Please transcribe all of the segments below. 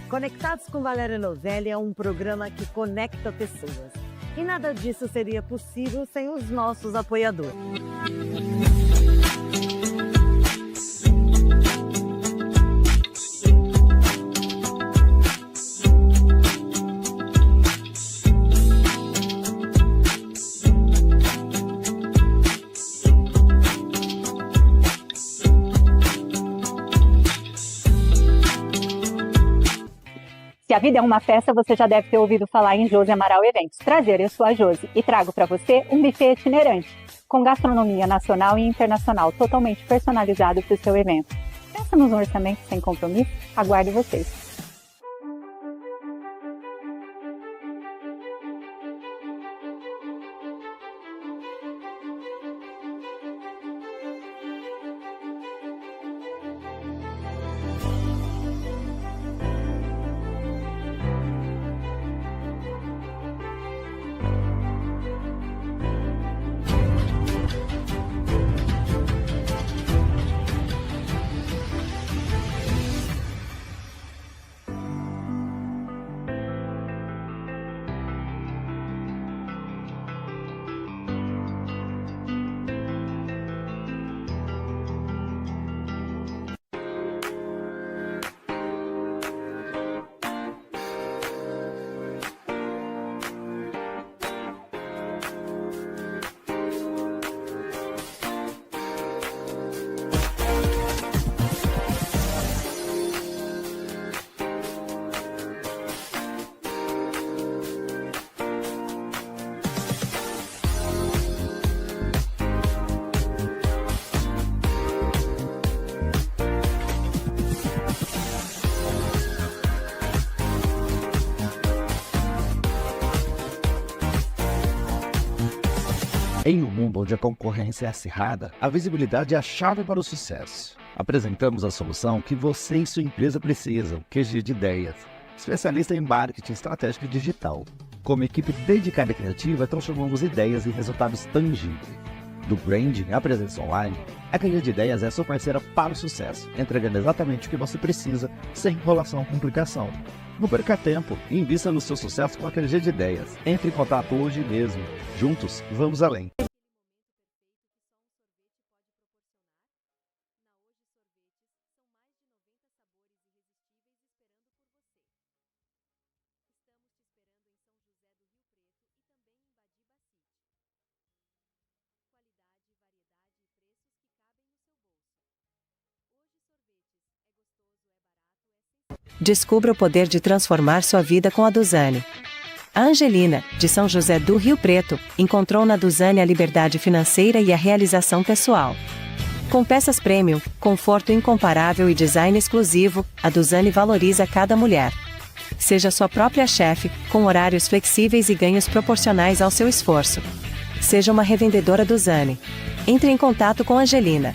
Conectados com Valéria Novelli é um programa que conecta pessoas. E nada disso seria possível sem os nossos apoiadores. Se a vida é uma festa, você já deve ter ouvido falar em Josi Amaral Eventos. Prazer, eu sou a Josi e trago para você um buffet itinerante, com gastronomia nacional e internacional, totalmente personalizado para o seu evento. Pensa nos orçamentos sem compromisso? Aguardo vocês! Em um mundo onde a concorrência é acirrada, a visibilidade é a chave para o sucesso. Apresentamos a solução que você e sua empresa precisam, QG de Ideias, especialista em marketing estratégico e digital. Como equipe dedicada e criativa, transformamos ideias em resultados tangíveis. Do branding à presença online, a QG de Ideias é sua parceira para o sucesso, entregando exatamente o que você precisa, sem enrolação ou complicação. Não perca tempo e invista no seu sucesso com a QG de Ideias. Entre em contato hoje mesmo. Juntos, vamos além. Descubra o poder de transformar sua vida com a Duzane. A Angelina, de São José do Rio Preto, encontrou na Duzane a liberdade financeira e a realização pessoal. Com peças premium, conforto incomparável e design exclusivo, a Duzane valoriza cada mulher. Seja sua própria chefe, com horários flexíveis e ganhos proporcionais ao seu esforço. Seja uma revendedora Duzane. Entre em contato com a Angelina.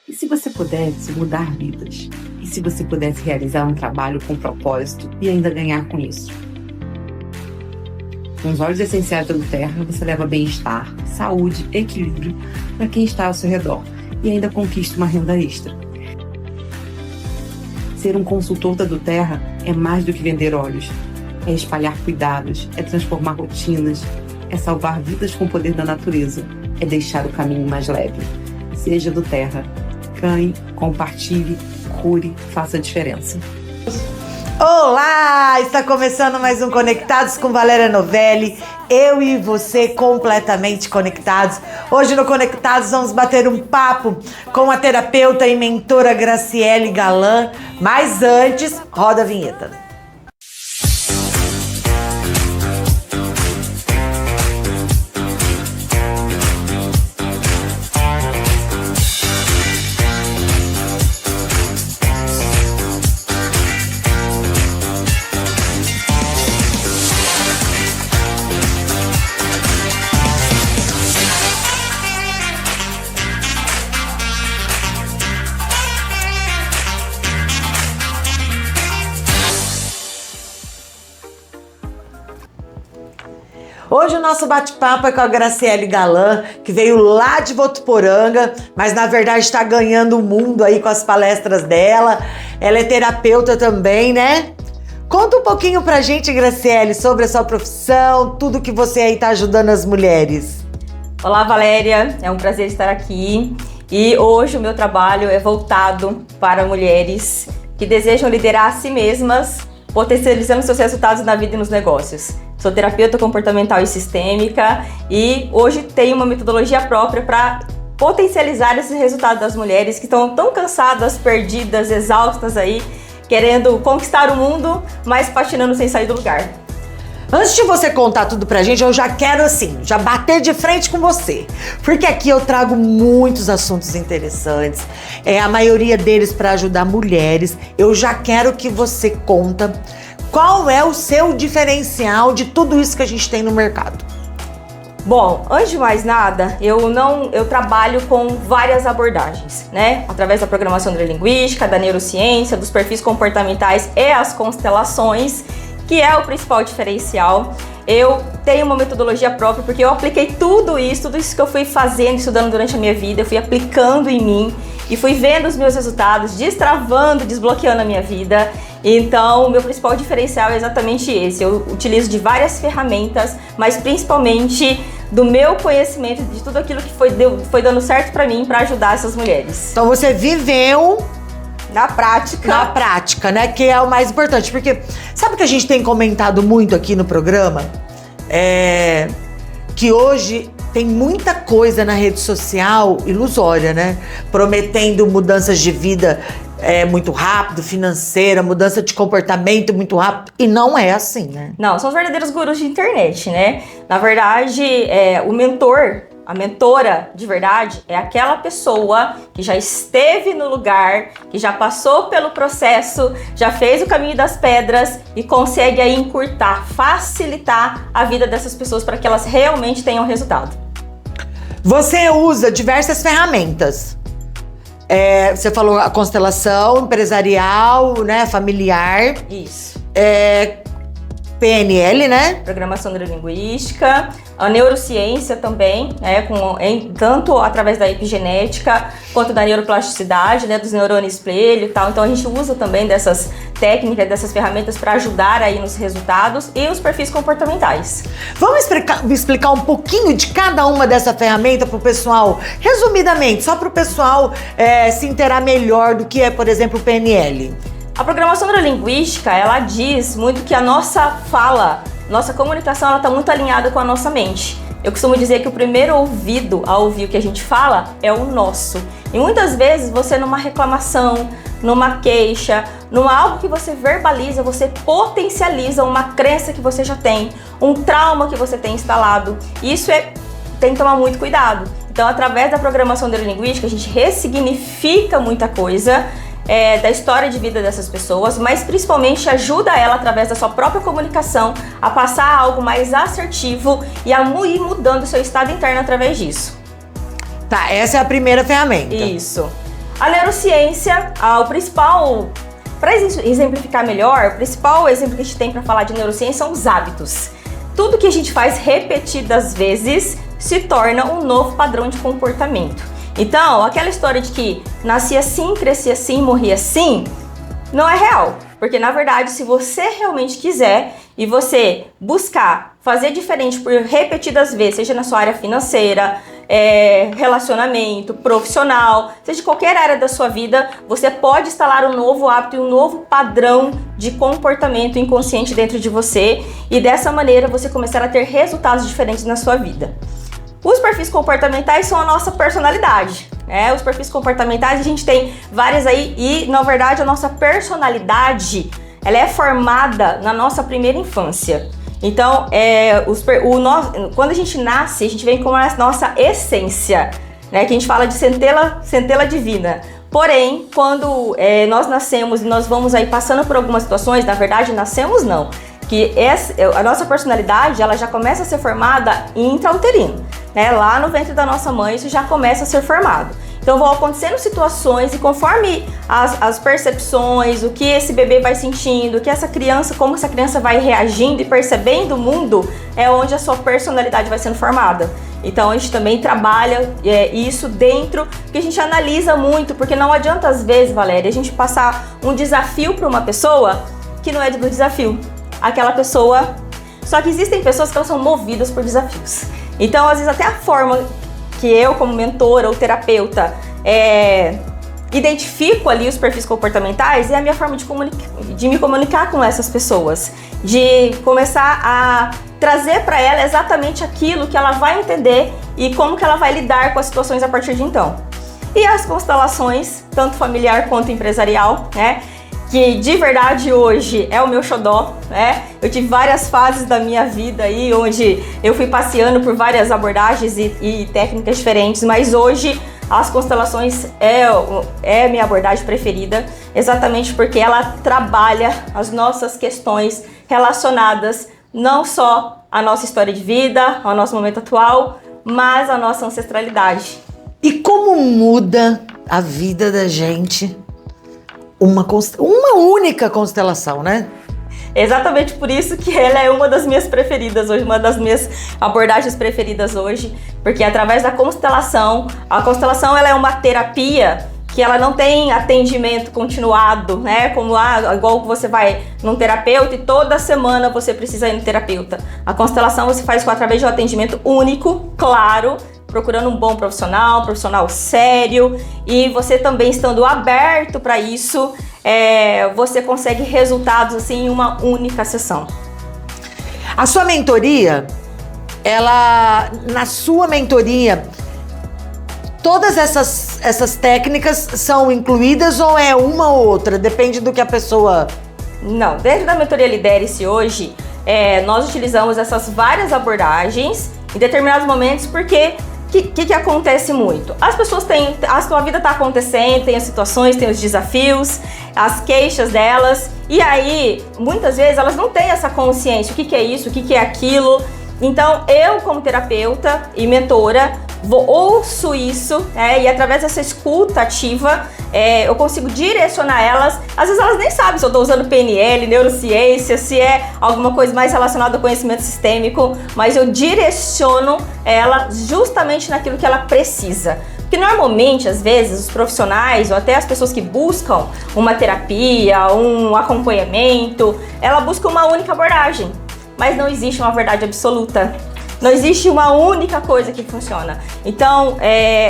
E se você pudesse mudar vidas? E se você pudesse realizar um trabalho com propósito e ainda ganhar com isso? Com os óleos essenciais da Duterra, você leva bem-estar, saúde, equilíbrio para quem está ao seu redor e ainda conquista uma renda extra. Ser um consultor da Duterra é mais do que vender óleos. É espalhar cuidados, é transformar rotinas, é salvar vidas com o poder da natureza, é deixar o caminho mais leve. Seja Duterra. Ganhe, compartilhe, cure, faça a diferença. Olá! Está começando mais um Conectados com Valéria Novelli. Eu e você completamente conectados. Hoje no Conectados vamos bater um papo com a terapeuta e mentora Graciele Galan. Mas antes, roda a vinheta. Hoje o nosso bate-papo é com a Graciele Galan, que veio lá de Votuporanga, mas na verdade está ganhando o mundo aí com as palestras dela. Ela é terapeuta também, né? Conta um pouquinho pra gente, Graciele, sobre a sua profissão, tudo que você aí tá ajudando as mulheres. Olá, Valéria, é um prazer estar aqui. E hoje o meu trabalho é voltado para mulheres que desejam liderar a si mesmas, potencializando seus resultados na vida e nos negócios. Sou terapeuta comportamental e sistêmica e hoje tenho uma metodologia própria para potencializar esses resultados das mulheres que estão tão cansadas, perdidas, exaustas aí, querendo conquistar o mundo, mas patinando sem sair do lugar. Antes de você contar tudo pra gente, eu já quero assim, já bater de frente com você. Porque aqui eu trago muitos assuntos interessantes, a maioria deles para ajudar mulheres. Eu já quero que você conta qual é o seu diferencial de tudo isso que a gente tem no mercado. Bom, antes de mais nada, eu trabalho com várias abordagens, né? Através da programação neurolinguística, da neurociência, dos perfis comportamentais e as constelações, que é o principal diferencial. Eu tenho uma metodologia própria porque eu apliquei tudo isso que eu fui fazendo, estudando durante a minha vida, eu fui aplicando em mim e fui vendo os meus resultados, destravando, desbloqueando a minha vida. Então, o meu principal diferencial é exatamente esse. Eu utilizo de várias ferramentas, mas principalmente do meu conhecimento, de tudo aquilo que foi dando certo pra mim, pra ajudar essas mulheres. Então você viveu na prática, né? Que é o mais importante. Porque sabe o que a gente tem comentado muito aqui no programa? Que hoje tem muita coisa na rede social ilusória, né? Prometendo mudanças de vida muito rápido, financeira, mudança de comportamento muito rápido. E não é assim, né? Não, são os verdadeiros gurus de internet, né? Na verdade, o mentor, a mentora de verdade é aquela pessoa que já esteve no lugar, que já passou pelo processo, já fez o caminho das pedras e consegue aí encurtar, facilitar a vida dessas pessoas para que elas realmente tenham resultado. Você usa diversas ferramentas. Você falou a constelação empresarial, né, familiar. Isso. PNL, né? Programação neurolinguística, a neurociência também, né, tanto através da epigenética quanto da neuroplasticidade, né, dos neurônios espelho e tal. Então a gente usa também dessas técnicas, dessas ferramentas para ajudar aí nos resultados e os perfis comportamentais. Vamos explicar um pouquinho de cada uma dessa ferramenta para o pessoal, resumidamente, só para o pessoal se inteirar melhor do que é, por exemplo, o PNL. A programação neurolinguística, ela diz muito que a nossa fala, nossa comunicação, ela está muito alinhada com a nossa mente. Eu costumo dizer que o primeiro ouvido a ouvir o que a gente fala é o nosso. E muitas vezes você numa reclamação, numa queixa, numa algo que você verbaliza, você potencializa uma crença que você já tem, um trauma que você tem instalado. Isso tem que tomar muito cuidado. Então, através da programação neurolinguística, a gente ressignifica muita coisa da história de vida dessas pessoas, mas principalmente ajuda ela, através da sua própria comunicação, a passar algo mais assertivo e a ir mudando o seu estado interno através disso. Tá, essa é a primeira ferramenta. Isso. A neurociência, o principal, para exemplificar melhor, o principal exemplo que a gente tem para falar de neurociência são os hábitos. Tudo que a gente faz repetidas vezes se torna um novo padrão de comportamento. Então, aquela história de que nascia assim, crescia assim, morria assim, não é real. Porque, na verdade, se você realmente quiser e você buscar fazer diferente por repetidas vezes, seja na sua área financeira, relacionamento, profissional, seja qualquer área da sua vida, você pode instalar um novo hábito e um novo padrão de comportamento inconsciente dentro de você e dessa maneira você começar a ter resultados diferentes na sua vida. Os perfis comportamentais são a nossa personalidade, né? Os perfis comportamentais a gente tem várias aí e, na verdade, a nossa personalidade, ela é formada na nossa primeira infância. Então, quando a gente nasce, a gente vem com a nossa essência, né? Que a gente fala de centelha divina. Porém, quando nós nascemos e nós vamos aí passando por algumas situações, na verdade, nascemos não. Que a nossa personalidade, ela já começa a ser formada intrauterino, né? Lá no ventre da nossa mãe, isso já começa a ser formado. Então vão acontecendo situações e conforme as percepções, o que esse bebê vai sentindo, que essa criança, como essa criança vai reagindo e percebendo o mundo, é onde a sua personalidade vai sendo formada. Então a gente também trabalha isso dentro, porque a gente analisa muito, porque não adianta às vezes, Valéria, a gente passar um desafio para uma pessoa que não é do desafio. Aquela pessoa... Só que existem pessoas que elas são movidas por desafios. Então às vezes até a forma que eu, como mentora ou terapeuta, identifico ali os perfis comportamentais é a minha forma de me comunicar com essas pessoas, de começar a trazer para ela exatamente aquilo que ela vai entender e como que ela vai lidar com as situações a partir de então. E as constelações, tanto familiar quanto empresarial, né? Que de verdade hoje é o meu xodó, né? Eu tive várias fases da minha vida aí, onde eu fui passeando por várias abordagens e técnicas diferentes, mas hoje as constelações é a minha abordagem preferida, exatamente porque ela trabalha as nossas questões relacionadas não só à nossa história de vida, ao nosso momento atual, mas à nossa ancestralidade. E como muda a vida da gente uma única constelação, né? Exatamente por isso que ela é uma das minhas preferidas hoje, uma das minhas abordagens preferidas hoje, porque através da constelação, a constelação ela é uma terapia que ela não tem atendimento continuado, né? Como igual você vai num terapeuta e toda semana você precisa ir no terapeuta. A constelação você faz através de um atendimento único, claro, procurando um bom profissional, um profissional sério, e você também estando aberto para isso, você consegue resultados assim em uma única sessão. A sua mentoria, na sua mentoria, todas essas técnicas são incluídas ou é uma ou outra? Depende do que a pessoa... Não, dentro da mentoria Lidere-se hoje, nós utilizamos essas várias abordagens em determinados momentos, porque que acontece muito? As pessoas têm, a sua vida está acontecendo, tem as situações, tem os desafios, as queixas delas, e aí, muitas vezes, elas não têm essa consciência, o que é isso, o que é aquilo. Então, eu, como terapeuta e mentora, ouço isso, e através dessa escuta ativa, eu consigo direcionar elas. Às vezes elas nem sabem se eu estou usando PNL, neurociência, se é alguma coisa mais relacionada ao conhecimento sistêmico, mas eu direciono ela justamente naquilo que ela precisa. Porque normalmente, às vezes, os profissionais ou até as pessoas que buscam uma terapia, um acompanhamento, ela busca uma única abordagem, mas não existe uma verdade absoluta. Não existe uma única coisa que funciona. Então,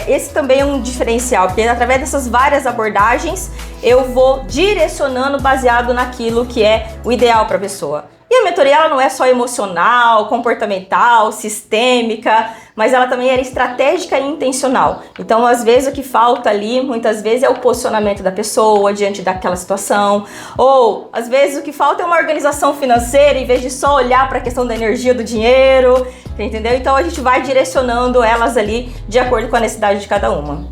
esse também é um diferencial, porque através dessas várias abordagens, eu vou direcionando baseado naquilo que é o ideal para a pessoa. E a mentoria ela não é só emocional, comportamental, sistêmica, mas ela também é estratégica e intencional. Então, às vezes, o que falta ali, muitas vezes, é o posicionamento da pessoa diante daquela situação. Ou, às vezes, o que falta é uma organização financeira, em vez de só olhar para a questão da energia, do dinheiro, entendeu? Então, a gente vai direcionando elas ali de acordo com a necessidade de cada uma.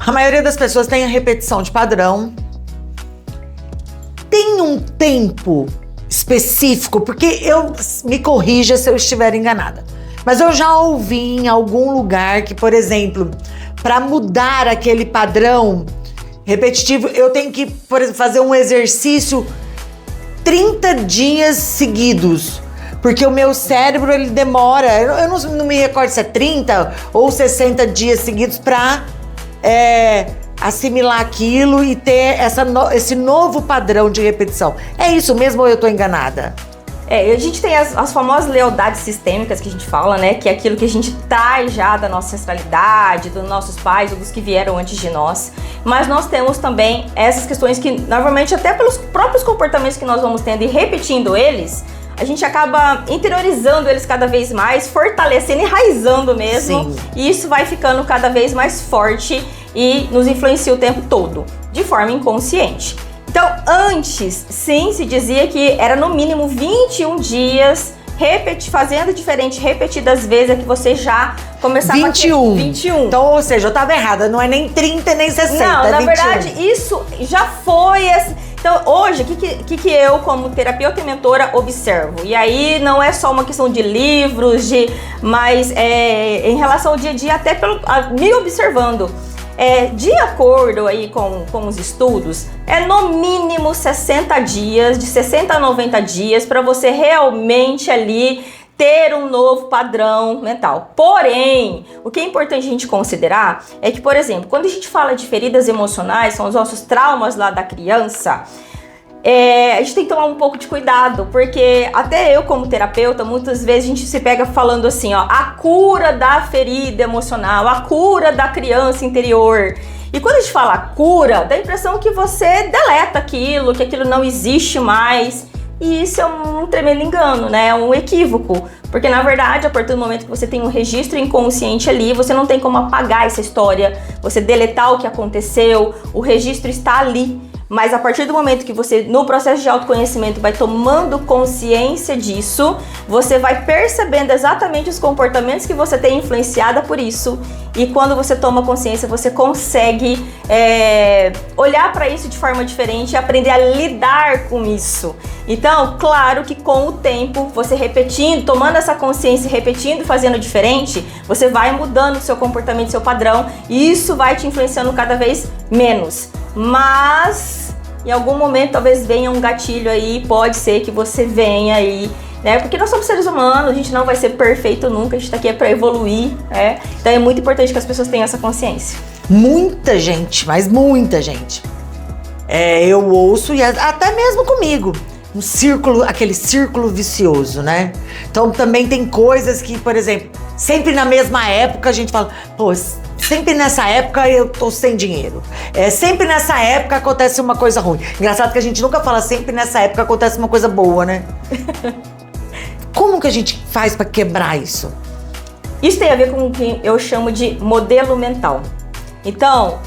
A maioria das pessoas tem a repetição de padrão. Tem um tempo específico, porque me corrija se eu estiver enganada, mas eu já ouvi em algum lugar que, por exemplo, para mudar aquele padrão repetitivo, eu tenho que, por exemplo, fazer um exercício 30 dias seguidos, porque o meu cérebro ele demora, eu não me recordo se é 30 ou 60 dias seguidos para assimilar aquilo e ter esse novo padrão de repetição. É isso mesmo ou eu tô enganada? A gente tem as famosas lealdades sistêmicas que a gente fala, né? Que é aquilo que a gente traz já da nossa ancestralidade, dos nossos pais ou dos que vieram antes de nós. Mas nós temos também essas questões que, normalmente, até pelos próprios comportamentos que nós vamos tendo e repetindo eles, a gente acaba interiorizando eles cada vez mais, fortalecendo, enraizando mesmo. Sim. E isso vai ficando cada vez mais forte e nos influencia o tempo todo, de forma inconsciente. Então, antes, sim, se dizia que era no mínimo 21 dias fazendo diferente repetidas vezes, é que você já começava 21. 21. Então, ou seja, eu tava errada, não é nem 30 nem 60, Não, é na 21. verdade, isso já foi... Então, hoje, o que eu, como terapeuta e mentora, observo? E aí, não é só uma questão de livros, mas em relação ao dia a dia, até me observando. De acordo aí com os estudos, é no mínimo 60 dias, de 60 a 90 dias, para você realmente ali ter um novo padrão mental. Porém, o que é importante a gente considerar é que, por exemplo, quando a gente fala de feridas emocionais, são os nossos traumas lá da criança, a gente tem que tomar um pouco de cuidado, porque até eu como terapeuta, muitas vezes a gente se pega falando assim, ó, a cura da ferida emocional, a cura da criança interior. E quando a gente fala cura, dá a impressão que você deleta aquilo, que aquilo não existe mais. E isso é um tremendo engano, né? É um equívoco. Porque, na verdade, a partir do momento que você tem um registro inconsciente ali, você não tem como apagar essa história, você deletar o que aconteceu, o registro está ali. Mas a partir do momento que você, no processo de autoconhecimento, vai tomando consciência disso, você vai percebendo exatamente os comportamentos que você tem influenciado por isso. E quando você toma consciência, você consegue olhar para isso de forma diferente e aprender a lidar com isso. Então, claro que com o tempo, você repetindo, tomando essa consciência e repetindo, fazendo diferente, você vai mudando o seu comportamento, seu padrão, e isso vai te influenciando cada vez menos. Mas em algum momento talvez venha um gatilho aí, pode ser que você venha aí, né? Porque nós somos seres humanos, a gente não vai ser perfeito nunca, a gente tá aqui para evoluir, né? Então é muito importante que as pessoas tenham essa consciência. Muita gente, mas muita gente. Eu ouço, e até mesmo comigo, aquele círculo vicioso, né? Então também tem coisas que, por exemplo, sempre na mesma época a gente fala, pô, sempre nessa época eu tô sem dinheiro. Sempre nessa época acontece uma coisa ruim. Engraçado que a gente nunca fala sempre nessa época acontece uma coisa boa, né? Como que a gente faz para quebrar isso? Isso tem a ver com o que eu chamo de modelo mental. Então,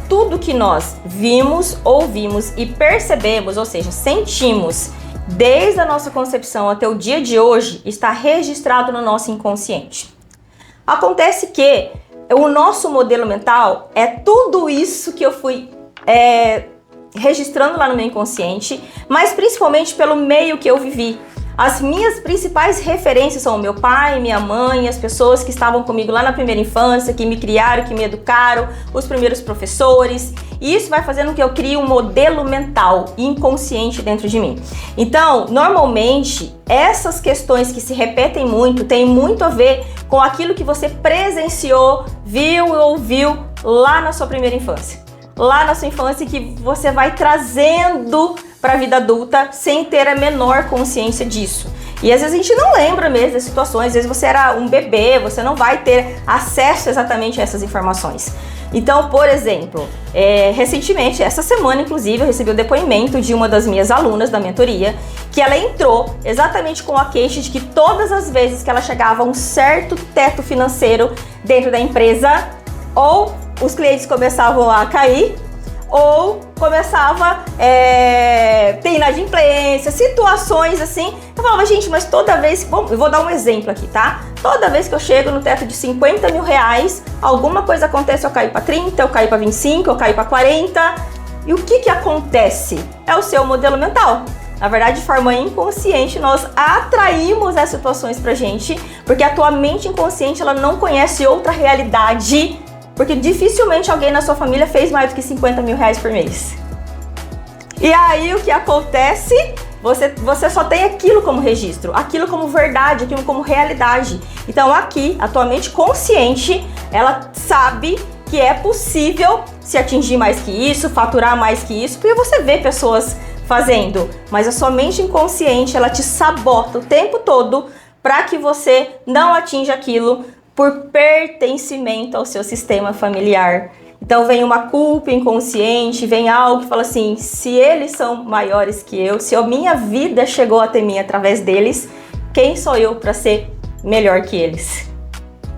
tudo que nós vimos, ouvimos e percebemos, ou seja, sentimos, desde a nossa concepção até o dia de hoje, está registrado no nosso inconsciente. Acontece que o nosso modelo mental é tudo isso que eu fui registrando lá no meu inconsciente, mas principalmente pelo meio que eu vivi. As minhas principais referências são o meu pai, minha mãe, as pessoas que estavam comigo lá na primeira infância, que me criaram, que me educaram, os primeiros professores. E isso vai fazendo com que eu crie um modelo mental inconsciente dentro de mim. Então, normalmente, essas questões que se repetem muito, têm muito a ver com aquilo que você presenciou, viu ou ouviu lá na sua primeira infância. Lá na sua infância, que você vai trazendo para a vida adulta sem ter a menor consciência disso. E às vezes a gente não lembra mesmo das situações, às vezes você era um bebê, você não vai ter acesso exatamente a essas informações. Então, por exemplo, recentemente, essa semana inclusive, eu recebi o depoimento de uma das minhas alunas da mentoria, que ela entrou exatamente com a queixa de que todas as vezes que ela chegava a um certo teto financeiro dentro da empresa, ou os clientes começavam a cair, ou começava a ter inadimplência, situações assim. Eu falava, gente, mas toda vez... Bom, eu vou dar um exemplo aqui, tá? Toda vez que eu chego no teto de 50 mil reais, alguma coisa acontece, eu caio para 30, eu caio para 25, eu caio para 40. E o que acontece? É o seu modelo mental. Na verdade, de forma inconsciente, nós atraímos essas situações pra gente, porque a tua mente inconsciente, ela não conhece outra realidade. Porque dificilmente alguém na sua família fez mais do que 50 mil reais por mês. E aí o que acontece? Você só tem aquilo como registro, aquilo como verdade, aquilo como realidade. Então aqui, a tua mente consciente, ela sabe que é possível se atingir mais que isso, faturar mais que isso, porque você vê pessoas fazendo. Mas a sua mente inconsciente, ela te sabota o tempo todo para que você não atinja aquilo por pertencimento ao seu sistema familiar. Então vem uma culpa inconsciente, vem algo que fala assim, se eles são maiores que eu, se a minha vida chegou até mim através deles, quem sou eu para ser melhor que eles?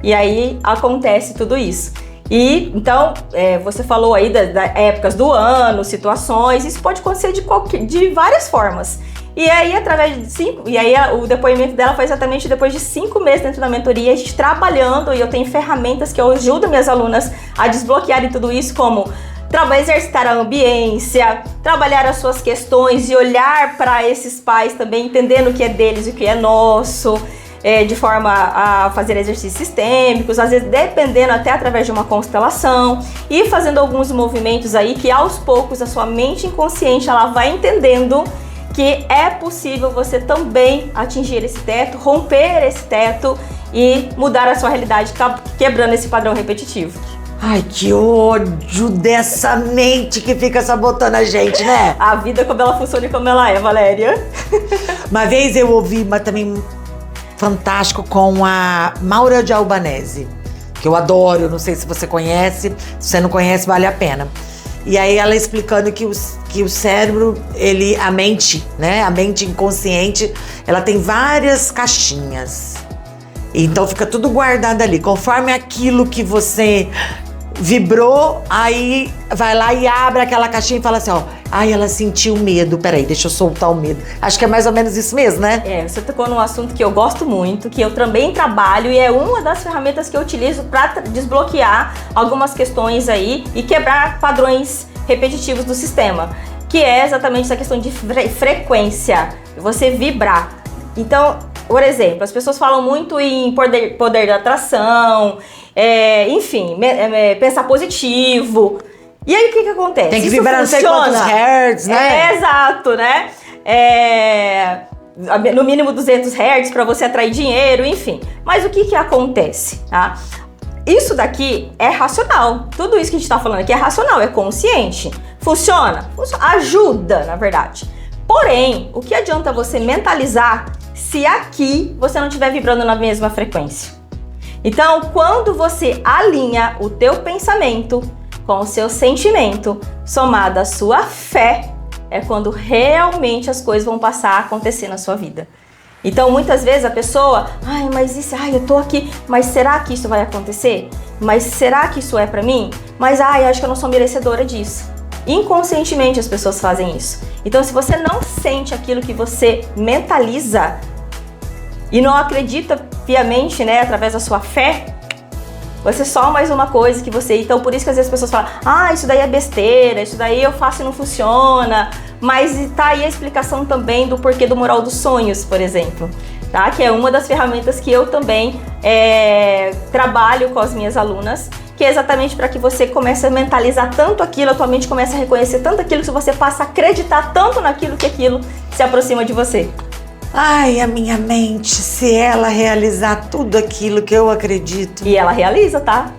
E aí acontece tudo isso. E então, você falou aí das épocas do ano, situações, isso pode acontecer de várias formas. E aí, o depoimento dela foi exatamente depois de 5 meses dentro da mentoria, a gente trabalhando, e eu tenho ferramentas que eu ajudo minhas alunas a desbloquearem tudo isso, como exercitar a ambiência, trabalhar as suas questões e olhar para esses pais também, entendendo o que é deles e o que é nosso, de forma a fazer exercícios sistêmicos, às vezes dependendo até através de uma constelação, e fazendo alguns movimentos aí que aos poucos a sua mente inconsciente ela vai entendendo que é possível você também atingir esse teto, romper esse teto e mudar a sua realidade, quebrando esse padrão repetitivo. Ai, que ódio dessa mente que fica sabotando a gente, né? A vida como ela funciona e como ela é, Valéria. Uma vez eu ouvi também fantástico com a Maura de Albanese, que eu adoro, não sei se você conhece, se você não conhece, vale a pena. E aí ela explicando que o cérebro, a mente, né, a mente inconsciente, ela tem várias caixinhas. Então fica tudo guardado ali, conforme aquilo que você vibrou, aí vai lá e abre aquela caixinha e fala assim, ó, ai, ela sentiu medo, peraí, deixa eu soltar o medo. Acho que é mais ou menos isso mesmo, né? Você tocou num assunto que eu gosto muito, que eu também trabalho e é uma das ferramentas que eu utilizo para desbloquear algumas questões aí e quebrar padrões repetitivos do sistema, que é exatamente essa questão de frequência, você vibrar. Então, por exemplo, as pessoas falam muito em poder da atração, enfim, pensar positivo. E aí o que acontece? Tem que vibrar não sei quantos hertz, né? Exato, né? No mínimo 200 hertz para você atrair dinheiro, enfim. Mas o que acontece, tá? Isso daqui é racional. Tudo isso que a gente tá falando aqui é racional, é consciente. Funciona? Ajuda, na verdade. Porém, o que adianta você mentalizar se aqui você não estiver vibrando na mesma frequência? Então, quando você alinha o teu pensamento com o seu sentimento, somado à sua fé, é quando realmente as coisas vão passar a acontecer na sua vida. Então, muitas vezes a pessoa, eu tô aqui, mas será que isso vai acontecer? Mas será que isso é pra mim? Mas, eu acho que eu não sou merecedora disso. Inconscientemente as pessoas fazem isso. Então, se você não sente aquilo que você mentaliza e não acredita piamente, né, através da sua fé, vai ser só mais uma coisa que você... Então, por isso que às vezes as pessoas falam, isso daí é besteira, isso daí eu faço e não funciona. Mas tá aí a explicação também do porquê do Mural dos Sonhos, por exemplo, tá? Que é uma das ferramentas que eu também trabalho com as minhas alunas, que é exatamente para que você comece a mentalizar tanto aquilo, a tua mente comece a reconhecer tanto aquilo, que você passa a acreditar tanto naquilo que aquilo se aproxima de você. Ai, a minha mente, se ela realizar tudo aquilo que eu acredito. E ela realiza, tá?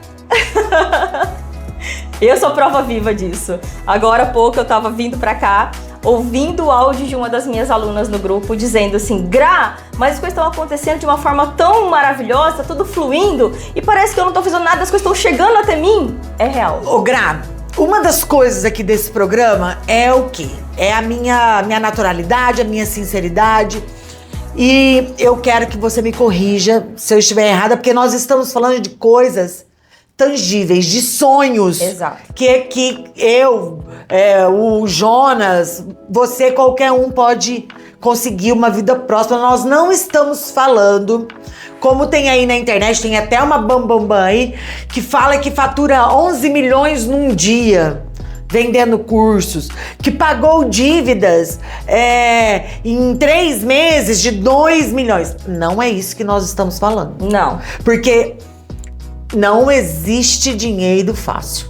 Eu sou prova viva disso. Agora há pouco eu tava vindo pra cá, ouvindo o áudio de uma das minhas alunas no grupo, dizendo assim, Gra, mas as coisas estão acontecendo de uma forma tão maravilhosa, tudo fluindo, e parece que eu não tô fazendo nada, as coisas estão chegando até mim. É real. Ô, Gra, uma das coisas aqui desse programa é o quê? É a minha naturalidade, a minha sinceridade. E eu quero que você me corrija se eu estiver errada, porque nós estamos falando de coisas tangíveis, de sonhos. Exato. Que eu, o Jonas, você, qualquer um pode conseguir uma vida próspera. Nós não estamos falando, como tem aí na internet, tem até uma bambambam aí, que fala que fatura 11 milhões num dia. Vendendo cursos, que pagou dívidas em 3 meses de 2 milhões. Não é isso que nós estamos falando. Não. Porque não existe dinheiro fácil.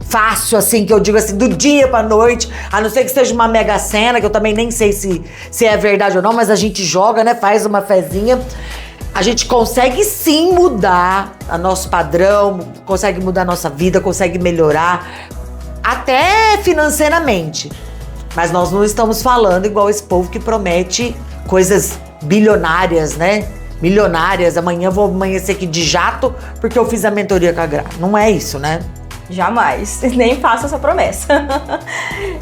Fácil, assim, que eu digo assim, do dia pra noite, a não ser que seja uma mega sena, que eu também nem sei se é verdade ou não, mas a gente joga, né? Faz uma fezinha. A gente consegue sim mudar o nosso padrão, consegue mudar a nossa vida, consegue melhorar, até financeiramente. Mas nós não estamos falando igual esse povo que promete coisas bilionárias, né? Milionárias. Amanhã vou amanhecer aqui de jato porque eu fiz a mentoria com a Gra. Não é isso, né? Jamais. Nem faço essa promessa.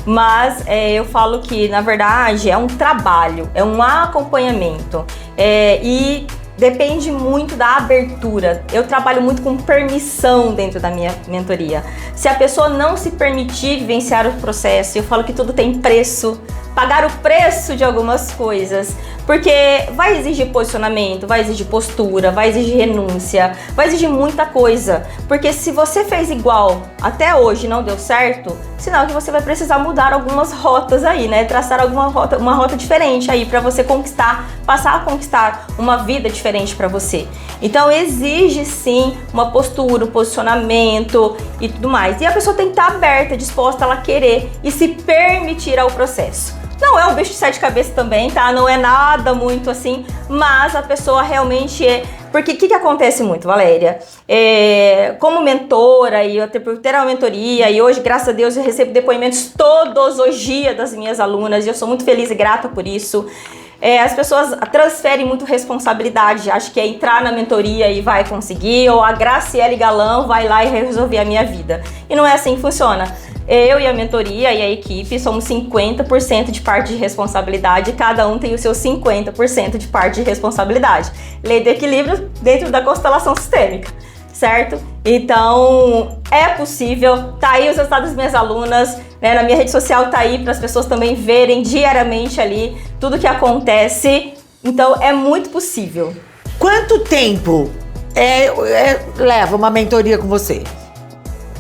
Mas eu falo que, na verdade, é um trabalho, é um acompanhamento. E Depende muito da abertura. Eu trabalho muito com permissão dentro da minha mentoria. Se a pessoa não se permitir vivenciar o processo, eu falo que tudo tem preço, pagar o preço de algumas coisas, porque vai exigir posicionamento, vai exigir postura, vai exigir renúncia, vai exigir muita coisa, porque se você fez igual até hoje e não deu certo, sinal que você vai precisar mudar algumas rotas aí, né? Traçar uma rota diferente aí para você conquistar, passar a conquistar uma vida diferente para você. Então exige sim uma postura, um posicionamento e tudo mais. E a pessoa tem que estar aberta, disposta a ela querer e se permitir ao processo. Não é um bicho de 7 cabeças também, tá? Não é nada muito assim, mas a pessoa realmente é... Porque o que acontece muito, Valéria? Como mentora, e eu por ter uma mentoria, e hoje, graças a Deus, eu recebo depoimentos todos os dias das minhas alunas, e eu sou muito feliz e grata por isso. As pessoas transferem muito responsabilidade, acho que é entrar na mentoria e vai conseguir, ou a Graciele Galan vai lá e resolver a minha vida. E não é assim que funciona. Eu e a mentoria e a equipe somos 50% de parte de responsabilidade, e cada um tem o seu 50% de parte de responsabilidade. Lei do equilíbrio dentro da constelação sistêmica, certo? Então, é possível, tá aí os resultados das minhas alunas, né? Na minha rede social tá aí para as pessoas também verem diariamente ali tudo que acontece, então é muito possível. Quanto tempo leva uma mentoria com você?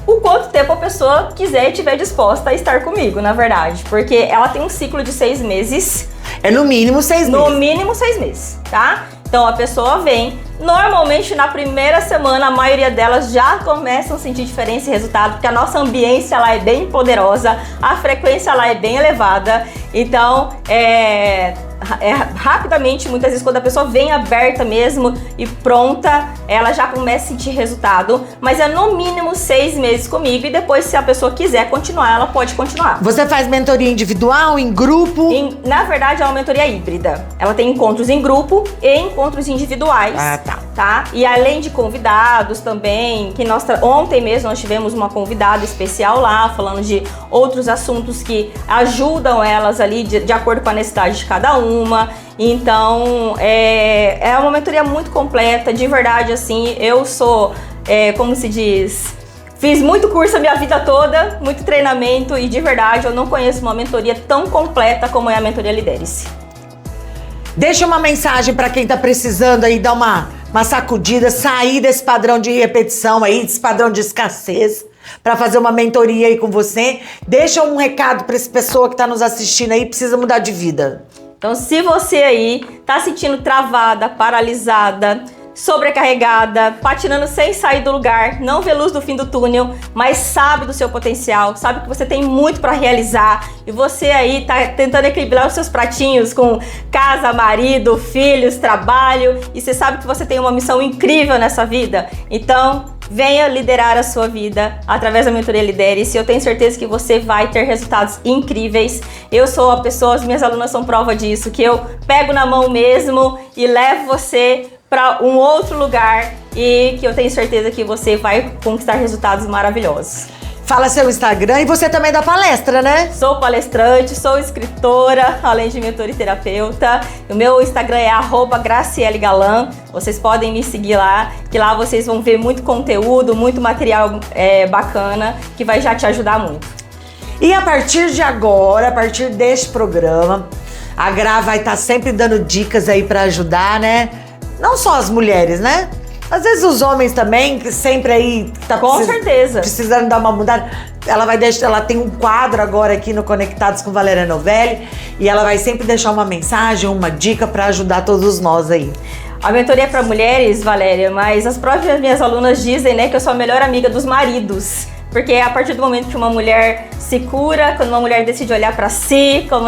O quanto tempo a pessoa quiser e estiver disposta a estar comigo, na verdade. Porque ela tem um ciclo de 6 meses. É no mínimo 6 meses. No mínimo 6 meses, tá? Então a pessoa vem, normalmente na primeira semana a maioria delas já começam a sentir diferença e resultado, porque a nossa ambiência lá é bem poderosa, a frequência lá é bem elevada, então rapidamente, muitas vezes quando a pessoa vem aberta mesmo e pronta, ela já começa a sentir resultado, mas é no mínimo 6 meses comigo, e depois se a pessoa quiser continuar, ela pode continuar. Você faz mentoria individual, em grupo? Na verdade é uma mentoria híbrida, ela tem encontros em grupo e encontros individuais. Ah, tá? E além de convidados também, que ontem mesmo nós tivemos uma convidada especial lá, falando de outros assuntos que ajudam elas ali de acordo com a necessidade de cada uma. Então, é uma mentoria muito completa, de verdade, assim, eu sou, como se diz, fiz muito curso a minha vida toda, muito treinamento, e de verdade eu não conheço uma mentoria tão completa como é a mentoria Lidere-se. Deixa uma mensagem para quem tá precisando aí dar uma sacudida, sair desse padrão de repetição aí, desse padrão de escassez, para fazer uma mentoria aí com você. Deixa um recado para essa pessoa que tá nos assistindo aí, precisa mudar de vida. Então, se você aí tá sentindo travada, paralisada, sobrecarregada, patinando sem sair do lugar, não vê luz no fim do túnel, mas sabe do seu potencial, sabe que você tem muito para realizar, e você aí tá tentando equilibrar os seus pratinhos com casa, marido, filhos, trabalho, e você sabe que você tem uma missão incrível nessa vida, então venha liderar a sua vida através da mentoria Lidere-se. Eu tenho certeza que você vai ter resultados incríveis. Eu sou a pessoa, as minhas alunas são prova disso, que eu pego na mão mesmo e levo você para um outro lugar, e que eu tenho certeza que você vai conquistar resultados maravilhosos. Fala seu Instagram, e você também dá palestra, né? Sou palestrante, sou escritora, além de mentora e terapeuta. O meu Instagram é @GracieleGalan. Vocês podem me seguir lá, que lá vocês vão ver muito conteúdo, muito material bacana, que vai já te ajudar muito. E a partir de agora, a partir deste programa, a Gra vai estar sempre dando dicas aí para ajudar, né? Não só as mulheres, né? Às vezes os homens também, que sempre aí tá certeza. Precisando dar uma mudada. Ela tem um quadro agora aqui no Conectados com Valéria Novelli, e ela vai sempre deixar uma mensagem, uma dica para ajudar todos nós aí. A mentoria é para mulheres, Valéria, mas as próprias minhas alunas dizem, né, que eu sou a melhor amiga dos maridos. Porque a partir do momento que uma mulher se cura, quando uma mulher decide olhar para si, quando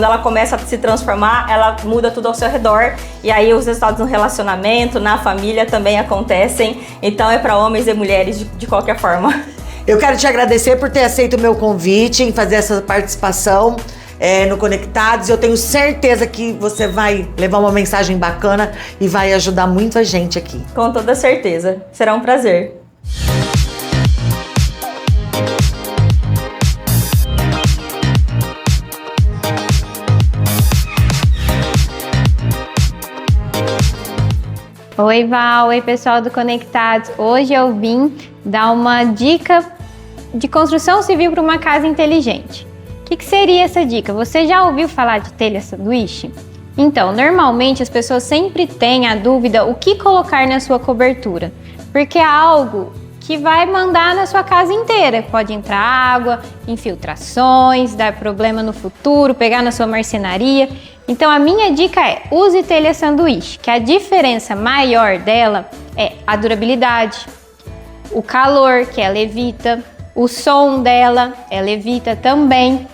ela começa a se transformar, ela muda tudo ao seu redor. E aí os resultados no relacionamento, na família também acontecem. Então é para homens e mulheres de qualquer forma. Eu quero te agradecer por ter aceito o meu convite em fazer essa participação no Conectados. Eu tenho certeza que você vai levar uma mensagem bacana e vai ajudar muita gente aqui. Com toda certeza. Será um prazer. Oi, Val. Oi, pessoal do Conectados. Hoje eu vim dar uma dica de construção civil para uma casa inteligente. O que seria essa dica? Você já ouviu falar de telha sanduíche? Então, normalmente as pessoas sempre têm a dúvida o que colocar na sua cobertura, porque é algo que vai mandar na sua casa inteira. Pode entrar água, infiltrações, dar problema no futuro, pegar na sua marcenaria. Então a minha dica é, use telha sanduíche, que a diferença maior dela é a durabilidade, o calor, que ela evita, o som dela, ela evita também.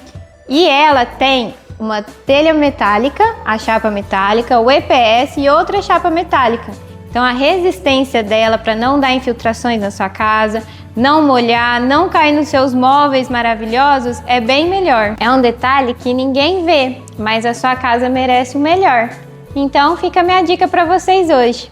E ela tem uma telha metálica, a chapa metálica, o EPS e outra chapa metálica. Então a resistência dela para não dar infiltrações na sua casa, não molhar, não cair nos seus móveis maravilhosos é bem melhor. É um detalhe que ninguém vê, mas a sua casa merece o melhor. Então fica a minha dica para vocês hoje.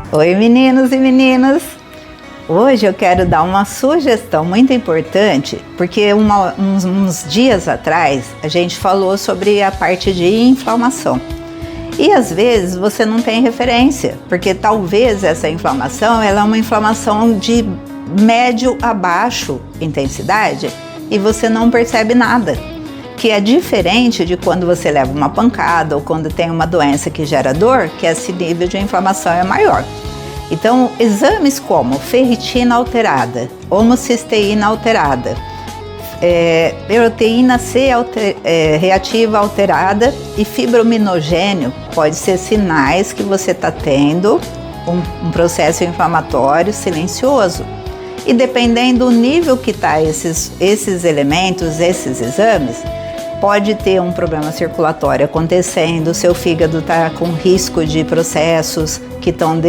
Oi, meninos e meninas! Hoje eu quero dar uma sugestão muito importante, porque uns dias atrás a gente falou sobre a parte de inflamação. E às vezes você não tem referência, porque talvez essa inflamação ela é uma inflamação de médio a baixo intensidade e você não percebe nada. Que é diferente de quando você leva uma pancada ou quando tem uma doença que gera dor, que esse nível de inflamação é maior. Então, exames como ferritina alterada, homocisteína alterada, proteína C reativa alterada e fibrominogênio pode ser sinais que você está tendo um processo inflamatório silencioso. E dependendo do nível que está esses elementos, esses exames, pode ter um problema circulatório acontecendo, seu fígado está com risco de processos que estão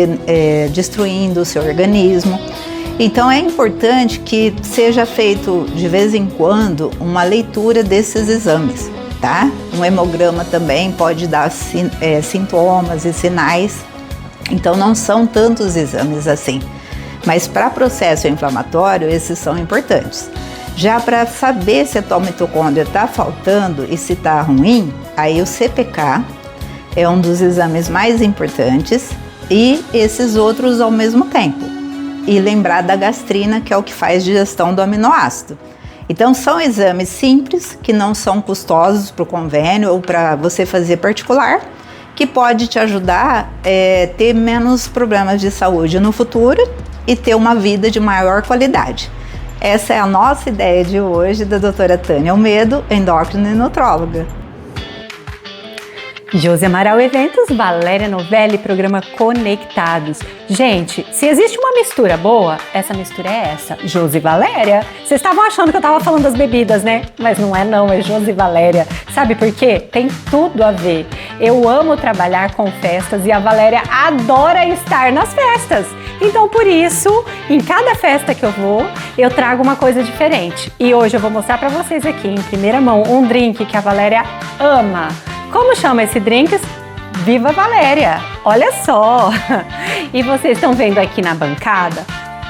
destruindo o seu organismo. Então é importante que seja feito de vez em quando uma leitura desses exames, tá? Um hemograma também pode dar sintomas e sinais, então não são tantos exames assim. Mas para processo inflamatório, esses são importantes. Já para saber se a tua mitocôndria está faltando e se está ruim, aí o CPK é um dos exames mais importantes e esses outros ao mesmo tempo. E lembrar da gastrina, que é o que faz digestão do aminoácido. Então são exames simples, que não são custosos para o convênio ou para você fazer particular, que pode te ajudar a ter menos problemas de saúde no futuro e ter uma vida de maior qualidade. Essa é a nossa ideia de hoje da doutora Tânia Almedo, endócrina e nutróloga. Josi Amaral Eventos, Valéria Novelli, programa Conectados. Gente, se existe uma mistura boa, essa mistura é essa, Josi e Valéria. Vocês estavam achando que eu tava falando das bebidas, né? Mas não é Josi e Valéria. Sabe por quê? Tem tudo a ver. Eu amo trabalhar com festas e a Valéria adora estar nas festas. Então, por isso, em cada festa que eu vou, eu trago uma coisa diferente. E hoje eu vou mostrar pra vocês aqui, em primeira mão, um drink que a Valéria ama. Como chama esse drink? Viva Valéria! Olha só! E vocês estão vendo aqui na bancada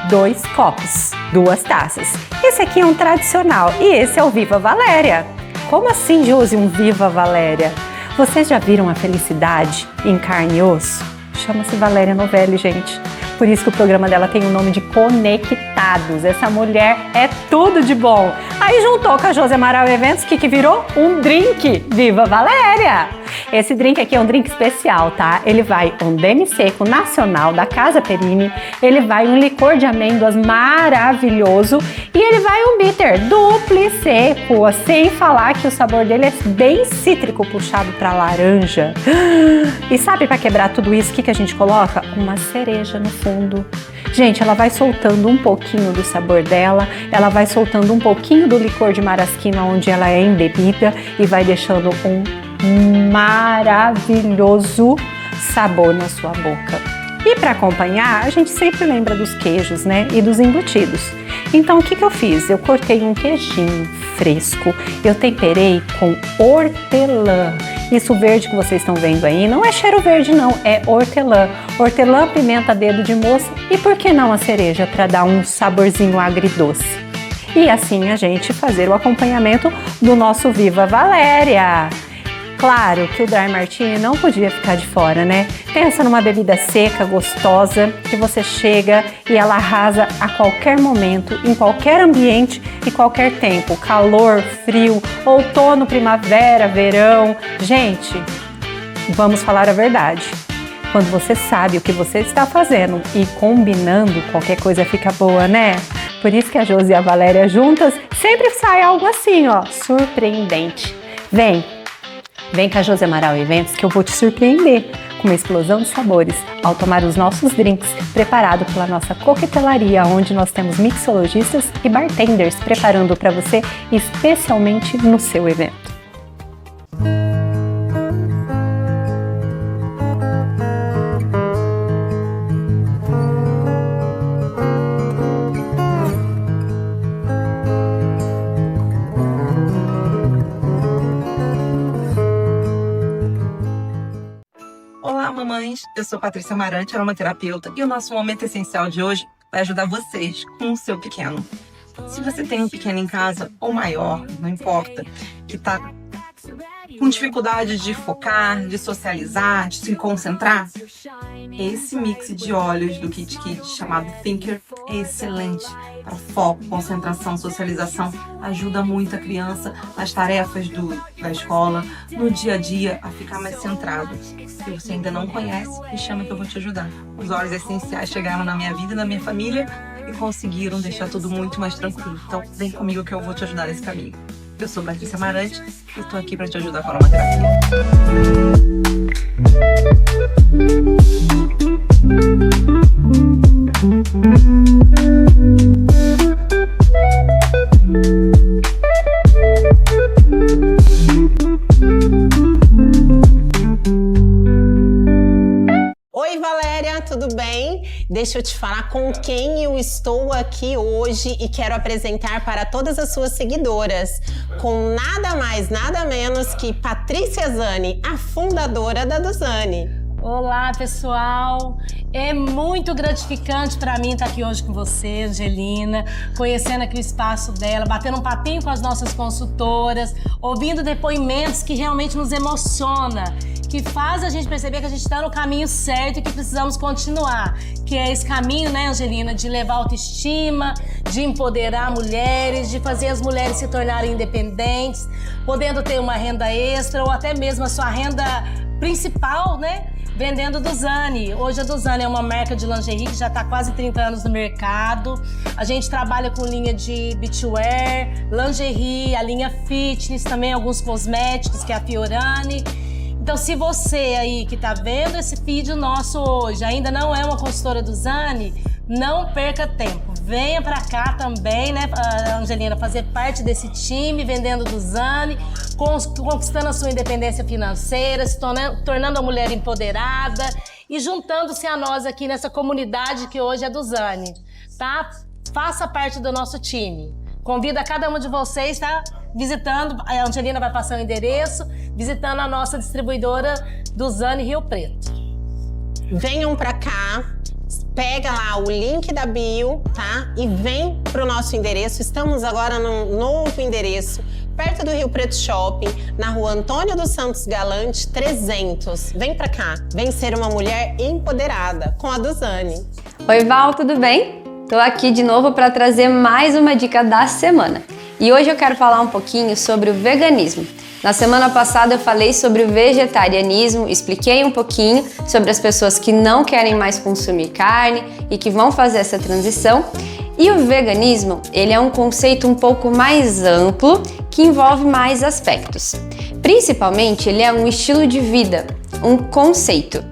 2 copos, 2 taças. Esse aqui é um tradicional e esse é o Viva Valéria. Como assim, Josi, um Viva Valéria? Vocês já viram a felicidade em carne e osso? Chama-se Valéria Novelli, gente. Por isso que o programa dela tem o nome de Conectados. Essa mulher é tudo de bom. Aí juntou com a Josi Amaral Eventos, que virou um drink. Viva Valéria! Esse drink aqui é um drink especial, tá? Ele vai um demi-seco nacional da Casa Perini, ele vai um licor de amêndoas maravilhoso e ele vai um bitter duplo seco, sem falar que o sabor dele é bem cítrico, puxado para laranja. E sabe, para quebrar tudo isso, o que a gente coloca? Uma cereja no fundo. Gente, ela vai soltando um pouquinho do sabor dela, ela vai soltando um pouquinho do licor de marasquina onde ela é embebida e vai deixando um maravilhoso sabor na sua boca. E para acompanhar, a gente sempre lembra dos queijos, né? E dos embutidos. Então, o que eu fiz? Eu cortei um queijinho fresco, eu temperei com hortelã. Isso verde que vocês estão vendo aí não é cheiro verde não, é hortelã. Hortelã, pimenta, dedo de moça e por que não a cereja para dar um saborzinho agridoce. E assim a gente fazer o acompanhamento do nosso Viva Valéria. Claro que o Dry Martini não podia ficar de fora, né? Pensa numa bebida seca, gostosa, que você chega e ela arrasa a qualquer momento, em qualquer ambiente e qualquer tempo. Calor, frio, outono, primavera, verão. Gente, vamos falar a verdade. Quando você sabe o que você está fazendo e combinando, qualquer coisa fica boa, né? Por isso que a Josi e a Valéria juntas sempre sai algo assim, ó, surpreendente. Vem com a Josi Amaral Eventos que eu vou te surpreender com uma explosão de sabores ao tomar os nossos drinks preparados pela nossa coquetelaria, onde nós temos mixologistas e bartenders preparando para você especialmente no seu evento. Olá, mamães! Eu sou Patrícia Amarante, aromaterapeuta, e o nosso momento essencial de hoje vai ajudar vocês com o seu pequeno. Se você tem um pequeno em casa ou maior, não importa, que está com dificuldade de focar, de socializar, de se concentrar, esse mix de óleos do Kit Kit chamado Thinker é excelente para foco, concentração, socialização. Ajuda muito a criança nas tarefas da escola, no dia a dia, a ficar mais centrado. Se você ainda não conhece, me chama que eu vou te ajudar. Os óleos essenciais chegaram na minha vida e na minha família e conseguiram deixar tudo muito mais tranquilo. Então vem comigo que eu vou te ajudar nesse caminho. Eu sou Patrícia Amarante e estou aqui para te ajudar com a aromaterapia. Oi, Valéria, tudo bem? Deixa eu te falar com quem eu estou aqui hoje e quero apresentar para todas as suas seguidoras, com nada mais, nada menos que Patrícia Zani, a fundadora da Duzani. Olá, pessoal! É muito gratificante para mim estar aqui hoje com você, Angelina, conhecendo aqui o espaço dela, batendo um papinho com as nossas consultoras, ouvindo depoimentos que realmente nos emociona, que faz a gente perceber que a gente está no caminho certo e que precisamos continuar, que é esse caminho, né, Angelina, de levar autoestima, de empoderar mulheres, de fazer as mulheres se tornarem independentes, podendo ter uma renda extra ou até mesmo a sua renda principal, né? Vendendo Duzani. Hoje a Duzani é uma marca de lingerie que já está quase 30 anos no mercado. A gente trabalha com linha de beachwear, lingerie, a linha fitness, também alguns cosméticos, que é a Fiorani. Então, se você aí que está vendo esse vídeo nosso hoje ainda não é uma consultora Duzani, não perca tempo. Venha para cá também, né, Angelina, fazer parte desse time, vendendo Duzani, conquistando a sua independência financeira, se tornando a mulher empoderada e juntando-se a nós aqui nessa comunidade que hoje é Duzani, tá? Faça parte do nosso time. Convido a cada um de vocês, tá? Visitando, a Angelina vai passar o endereço, visitando a nossa distribuidora Duzani Rio Preto. Venham pra cá, pega lá o link da bio, tá? E vem pro nosso endereço. Estamos agora num novo endereço, perto do Rio Preto Shopping, na rua Antônio dos Santos Galante, 300. Vem pra cá, vem ser uma mulher empoderada com a Duzani. Oi, Val, tudo bem? Tô aqui de novo para trazer mais uma dica da semana. E hoje eu quero falar um pouquinho sobre o veganismo. Na semana passada eu falei sobre o vegetarianismo, expliquei um pouquinho sobre as pessoas que não querem mais consumir carne e que vão fazer essa transição. E o veganismo, ele é um conceito um pouco mais amplo que envolve mais aspectos. Principalmente, ele é um estilo de vida, um conceito.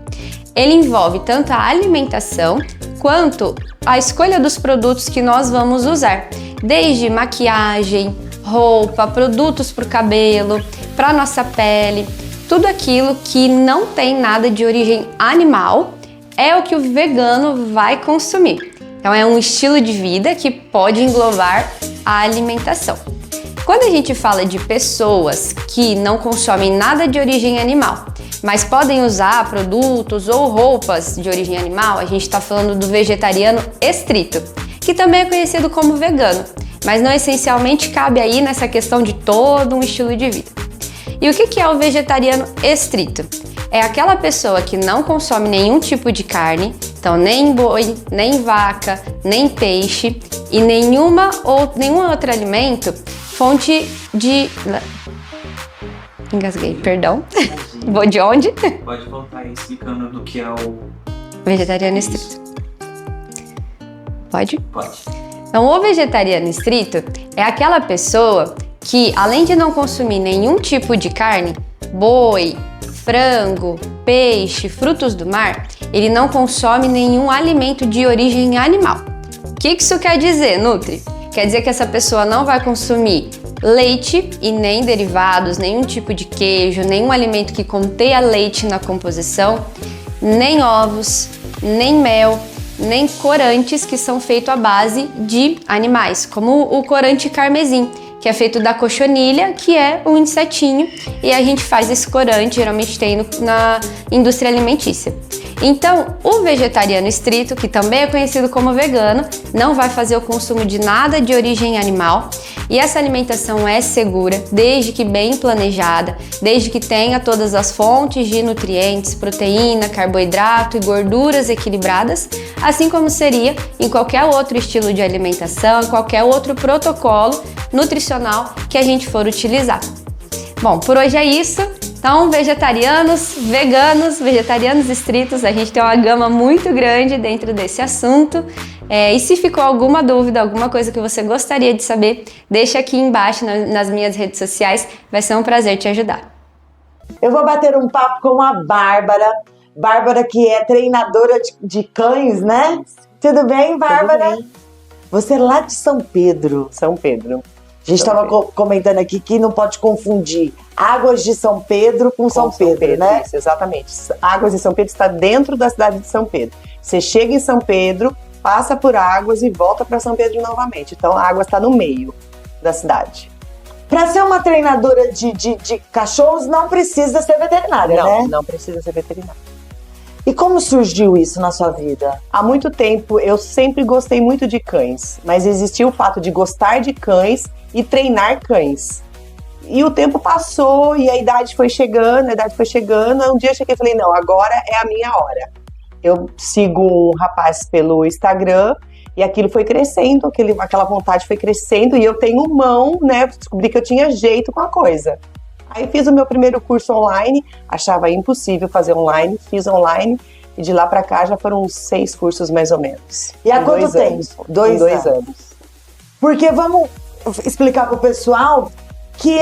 Ele envolve tanto a alimentação quanto a escolha dos produtos que nós vamos usar, desde maquiagem, roupa, produtos para o cabelo, para nossa pele, tudo aquilo que não tem nada de origem animal é o que o vegano vai consumir. Então é um estilo de vida que pode englobar a alimentação. Quando a gente fala de pessoas que não consomem nada de origem animal, mas podem usar produtos ou roupas de origem animal, a gente está falando do vegetariano estrito, que também é conhecido como vegano, mas não essencialmente cabe aí nessa questão de todo um estilo de vida. E o que é o vegetariano estrito? É aquela pessoa que não consome nenhum tipo de carne, então nem boi, nem vaca, nem peixe e nenhum outro alimento fonte de... Engasguei, perdão. Vou de onde? Pode voltar aí explicando do que é o... Vegetariano estrito. Pode? Pode. Então, o vegetariano estrito é aquela pessoa que, além de não consumir nenhum tipo de carne, boi, frango, peixe, frutos do mar, ele não consome nenhum alimento de origem animal. O que isso quer dizer, Nutri? Quer dizer que essa pessoa não vai consumir leite e nem derivados, nenhum tipo de queijo, nenhum alimento que contenha leite na composição, nem ovos, nem mel, nem corantes que são feitos à base de animais, como o corante carmesim, que é feito da cochonilha, que é um insetinho, e a gente faz esse corante, geralmente tem na indústria alimentícia. Então, o vegetariano estrito, que também é conhecido como vegano, não vai fazer o consumo de nada de origem animal, e essa alimentação é segura, desde que bem planejada, desde que tenha todas as fontes de nutrientes, proteína, carboidrato e gorduras equilibradas, assim como seria em qualquer outro estilo de alimentação, em qualquer outro protocolo nutricional que a gente for utilizar. Bom, por hoje é isso. Então, vegetarianos, veganos, vegetarianos estritos, a gente tem uma gama muito grande dentro desse assunto. E se ficou alguma dúvida, alguma coisa que você gostaria de saber, deixa aqui embaixo nas minhas redes sociais, vai ser um prazer te ajudar. Eu vou bater um papo com a Bárbara. Bárbara, que é treinadora de cães, né? Tudo bem, Bárbara? Tudo bem. Você é lá de São Pedro. São Pedro. A gente estava comentando aqui que não pode confundir Águas de São Pedro com São Pedro, né? Isso, exatamente. Águas de São Pedro está dentro da cidade de São Pedro. Você chega em São Pedro, passa por Águas e volta para São Pedro novamente. Então, a Águas está no meio da cidade. Para ser uma treinadora de cachorros, não precisa ser veterinária, né? Não precisa ser veterinária. E como surgiu isso na sua vida? Há muito tempo, eu sempre gostei muito de cães, mas existia o fato de gostar de cães e treinar cães. E o tempo passou e a idade foi chegando. Um dia eu cheguei e falei, não, agora é a minha hora. Eu sigo um rapaz pelo Instagram e aquilo foi crescendo, aquela vontade foi crescendo e eu tenho mão, né? Descobri que eu tinha jeito com a coisa. Aí fiz o meu primeiro curso online, achava impossível fazer online, fiz online e de lá pra cá já foram uns 6 cursos mais ou menos. E há quanto tempo? 2 anos. Porque vamos explicar pro pessoal que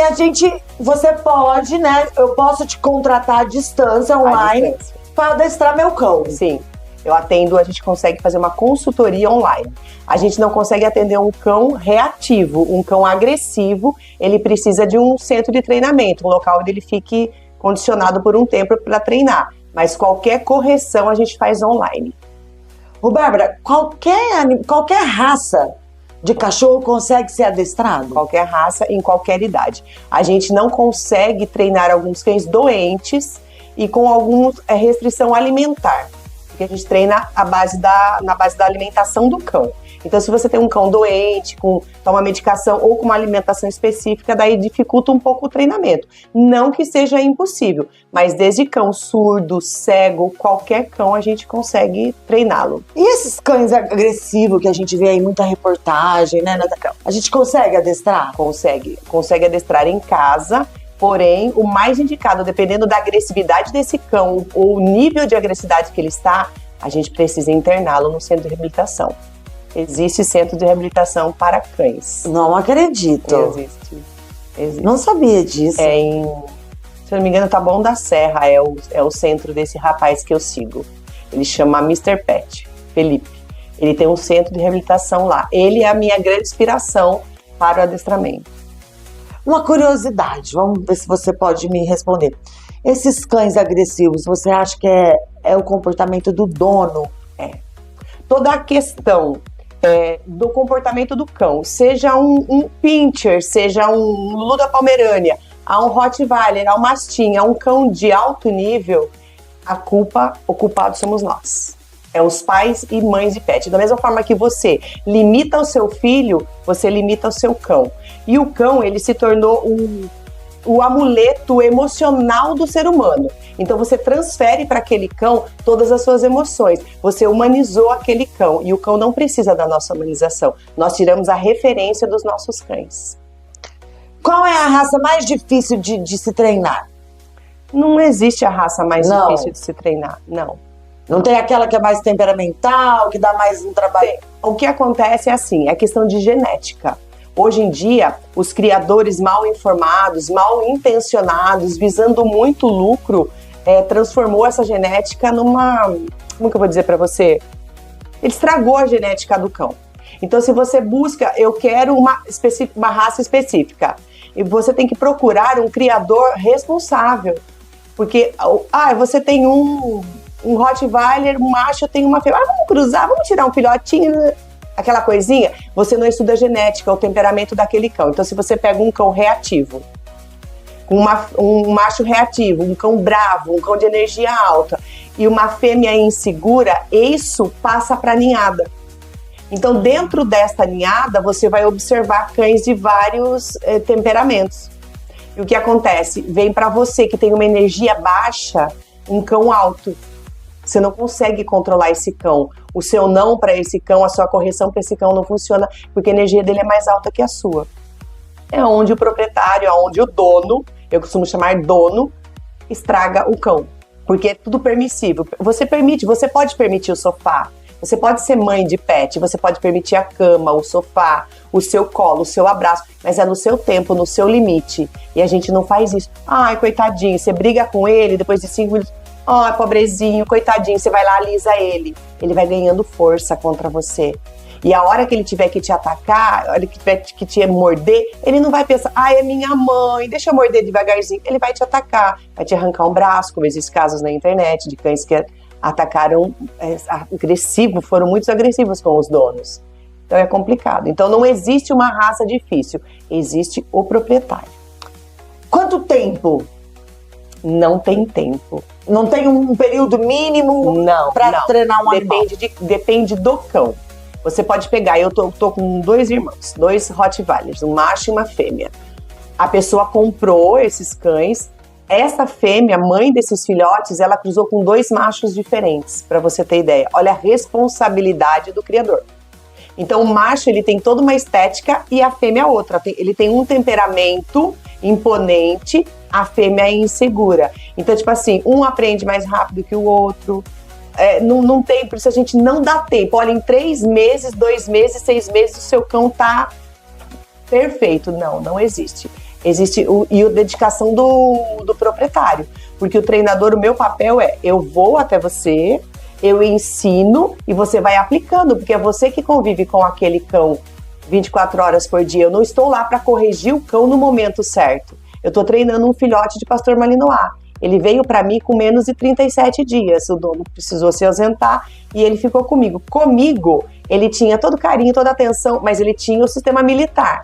você pode, né? Eu posso te contratar à distância online para adestrar meu cão. Sim. Eu atendo, a gente consegue fazer uma consultoria online. A gente não consegue atender um cão reativo, um cão agressivo, ele precisa de um centro de treinamento, um local onde ele fique condicionado por um tempo para treinar. Mas qualquer correção a gente faz online. Ô, Bárbara, qualquer raça de cachorro consegue ser adestrado? Qualquer raça, em qualquer idade. A gente não consegue treinar alguns cães doentes e com alguma restrição alimentar. Porque a gente treina na base da alimentação do cão. Então, se você tem um cão doente, toma medicação ou com uma alimentação específica, daí dificulta um pouco o treinamento. Não que seja impossível, mas desde cão surdo, cego, qualquer cão a gente consegue treiná-lo. E esses cães agressivos que a gente vê aí, muita reportagem, né? A gente consegue adestrar? Consegue adestrar em casa. Porém, o mais indicado, dependendo da agressividade desse cão ou o nível de agressividade que ele está, a gente precisa interná-lo no centro de reabilitação. Existe centro de reabilitação para cães. Não acredito. Existe. Não sabia disso. Se eu não me engano, Taboão da Serra é o centro desse rapaz que eu sigo. Ele chama Mr. Pet, Felipe. Ele tem um centro de reabilitação lá. Ele é a minha grande inspiração para o adestramento. Uma curiosidade, vamos ver se você pode me responder. Esses cães agressivos, você acha que é o comportamento do dono? Toda a questão do comportamento do cão. Seja um pincher, seja um Lulu da Pomerânia, a um Rottweiler, a um Mastim, a um cão de alto nível, o culpado somos nós. É os pais e mães de pet. Da mesma forma que você limita o seu filho, você limita o seu cão. E o cão, ele se tornou o amuleto emocional do ser humano. Então você transfere para aquele cão todas as suas emoções. Você humanizou aquele cão e o cão não precisa da nossa humanização. Nós tiramos a referência dos nossos cães. Qual é a raça mais difícil de se treinar? Não existe a raça mais difícil de se treinar, não. Não tem aquela que é mais temperamental, que dá mais um trabalho? O que acontece é assim, é questão de genética. Hoje em dia, os criadores mal informados, mal intencionados, visando muito lucro, transformou essa genética numa... Como que eu vou dizer pra você? Ele estragou a genética do cão. Então, se você busca, eu quero uma raça específica, e você tem que procurar um criador responsável. Porque, você tem um Rottweiler, um macho, eu tenho uma fêmea. Vamos cruzar, vamos tirar um filhotinho... Aquela coisinha, você não estuda a genética, o temperamento daquele cão. Então, se você pega um cão reativo, um macho reativo, um cão bravo, um cão de energia alta e uma fêmea insegura, isso passa para a ninhada. Então, dentro desta ninhada, você vai observar cães de vários temperamentos. E o que acontece? Vem para você que tem uma energia baixa, um cão alto. Você não consegue controlar esse cão. O seu não para esse cão, a sua correção para esse cão não funciona porque a energia dele é mais alta que a sua. É onde o proprietário, onde o dono, eu costumo chamar dono, estraga o cão. Porque é tudo permissível. Você pode permitir o sofá, você pode ser mãe de pet, você pode permitir a cama, o sofá, o seu colo, o seu abraço, mas é no seu tempo, no seu limite. E a gente não faz isso. Ai, coitadinho, você briga com ele, depois de 5 minutos... Ai, pobrezinho, coitadinho, você vai lá, alisa ele. Ele vai ganhando força contra você. E a hora que ele tiver que te atacar, a hora que tiver que te morder, ele não vai pensar, é minha mãe, deixa eu morder devagarzinho. Ele vai te atacar, vai te arrancar um braço, como existem casos na internet de cães que atacaram foram muito agressivos com os donos. Então é complicado. Então não existe uma raça difícil, existe o proprietário. Quanto tempo? Não tem tempo. Não tem um período mínimo para treinar um animal? Depende do cão. Você pode pegar, eu tô com 2 irmãos, 2 Rottweilers, um macho e uma fêmea. A pessoa comprou esses cães. Essa fêmea, mãe desses filhotes, ela cruzou com 2 machos diferentes, para você ter ideia. Olha a responsabilidade do criador. Então o macho, ele tem toda uma estética e a fêmea outra. Ele tem um temperamento imponente, a fêmea é insegura. Então, tipo assim, um aprende mais rápido que o outro. Não tem, por isso a gente não dá tempo. Olha, em 3 meses, 2 meses, 6 meses, o seu cão tá perfeito. Não existe. Existe a dedicação do proprietário. Porque o treinador, o meu papel eu vou até você, eu ensino e você vai aplicando, porque é você que convive com aquele cão 24 horas por dia. Eu não estou lá para corrigir o cão no momento certo. Eu estou treinando um filhote de pastor malinois. Ele veio para mim com menos de 37 dias. O dono precisou se ausentar e ele ficou comigo. Comigo, ele tinha todo carinho, toda atenção, mas ele tinha o sistema militar.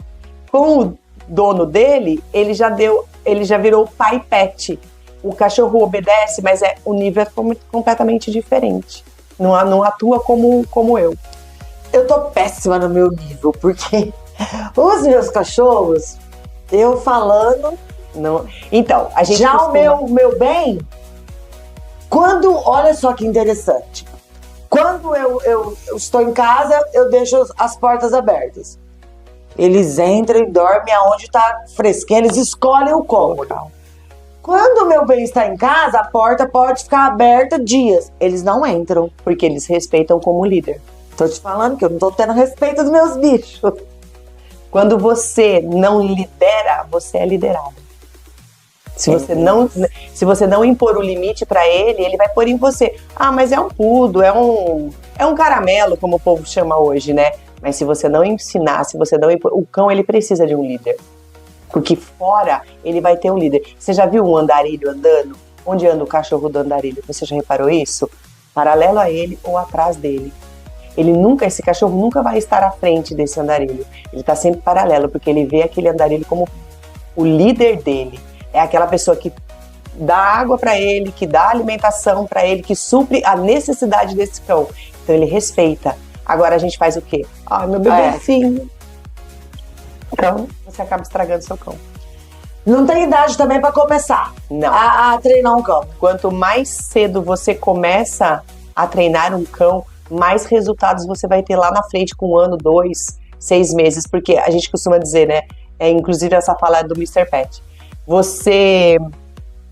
Com o dono dele, ele já virou pai pet. O cachorro obedece, mas o nível é completamente diferente. Não atua como eu. Eu tô péssima no meu nível, porque os meus cachorros, eu falando... Não. Então, a gente já o meu bem, olha só que interessante, quando eu estou em casa, eu deixo as portas abertas. Eles entram e dormem aonde está fresquinho, eles escolhem o cômodo. Quando o meu bem está em casa, a porta pode ficar aberta dias. Eles não entram, porque eles respeitam como líder. Tô te falando que eu não tô tendo respeito dos meus bichos. Quando você não lidera, você é liderado. Se você não impor o limite para ele, ele vai pôr em você. Mas é um pudo, é um caramelo, como o povo chama hoje, né? Mas se você não ensinar, se você não impor, o cão ele precisa de um líder. Porque fora ele vai ter um líder. Você já viu um andarilho andando? Onde anda o cachorro do andarilho? Você já reparou isso? Paralelo a ele ou atrás dele. Esse cachorro nunca vai estar à frente desse andarilho. Ele está sempre paralelo, porque ele vê aquele andarilho como o líder dele. É aquela pessoa que dá água para ele, que dá alimentação para ele, que supre a necessidade desse cão. Então ele respeita. Agora a gente faz o quê? Ai, meu bebezinho. Então você acaba estragando seu cão. Não tem idade também para começar a treinar um cão. Quanto mais cedo você começa a treinar um cão, mais resultados você vai ter lá na frente com 1 ano, 2, 6 meses. Porque a gente costuma dizer, né? Inclusive essa fala é do Mr. Pet. Você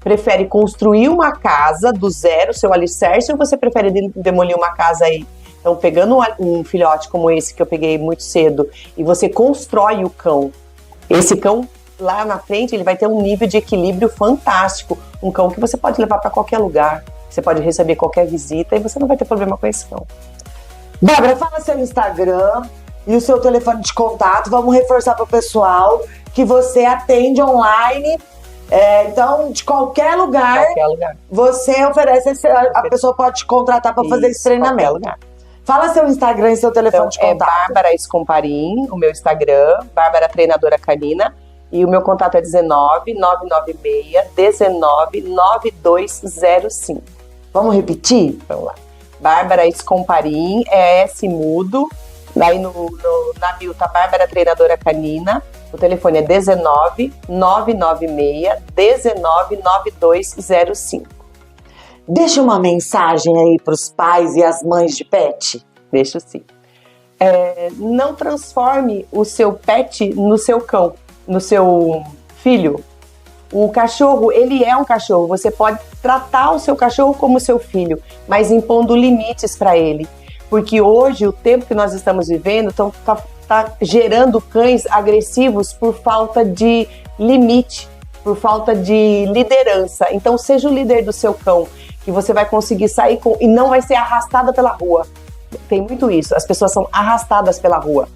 prefere construir uma casa do zero, seu alicerce, ou você prefere demolir uma casa aí? Então, pegando um filhote como esse que eu peguei muito cedo, e você constrói o cão, esse cão lá na frente, ele vai ter um nível de equilíbrio fantástico. Um cão que você pode levar para qualquer lugar, você pode receber qualquer visita e você não vai ter problema com esse cão. Bárbara, fala seu Instagram e o seu telefone de contato. Vamos reforçar para o pessoal que você atende online. Então, de qualquer lugar, você oferece, a pessoa pode te contratar para fazer esse treinamento. Lugar. Fala seu Instagram e seu telefone de contato. É Bárbara Escomparim, o meu Instagram, Bárbara Treinadora Canina, e o meu contato é 19 996 19 9205. Vamos repetir? Vamos lá. Bárbara Escomparim, é S mudo, aí na bio tá Bárbara Treinadora Canina, o telefone é 19 996 19 9205. Deixa uma mensagem aí para os pais e as mães de pet. Deixa sim. Não transforme o seu pet no seu cão, no seu filho. O cachorro, ele é um cachorro. Você pode tratar o seu cachorro como seu filho, mas impondo limites para ele. Porque hoje, o tempo que nós estamos vivendo, tá gerando cães agressivos por falta de limite, por falta de liderança. Então, seja o líder do seu cão, que você vai conseguir sair e não vai ser arrastada pela rua. Tem muito isso, as pessoas são arrastadas pela rua,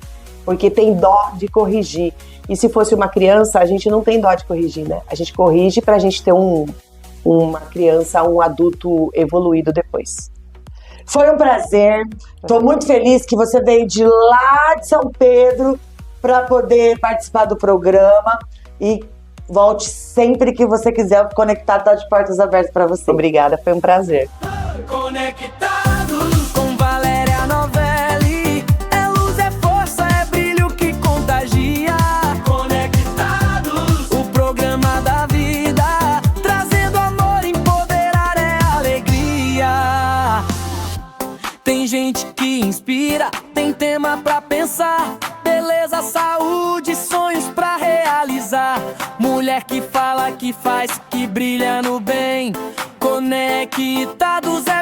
porque tem dó de corrigir. E se fosse uma criança, a gente não tem dó de corrigir, né? A gente corrige pra gente ter uma criança, um adulto evoluído depois. Foi um prazer, tô muito feliz que você veio de lá de São Pedro para poder participar do programa e volte sempre que você quiser. O Conectado tá de portas abertas para você. Obrigada, foi um prazer. Conectados com Valéria Novelli, é luz, é força, é brilho que contagia. Conectados, o programa da vida, trazendo amor, empoderar é alegria. Tem gente que inspira, tem tema pra pensar, beleza, saúde, sonhos pra realizar. Mulher que fala, que faz, que brilha no bem. Conectados é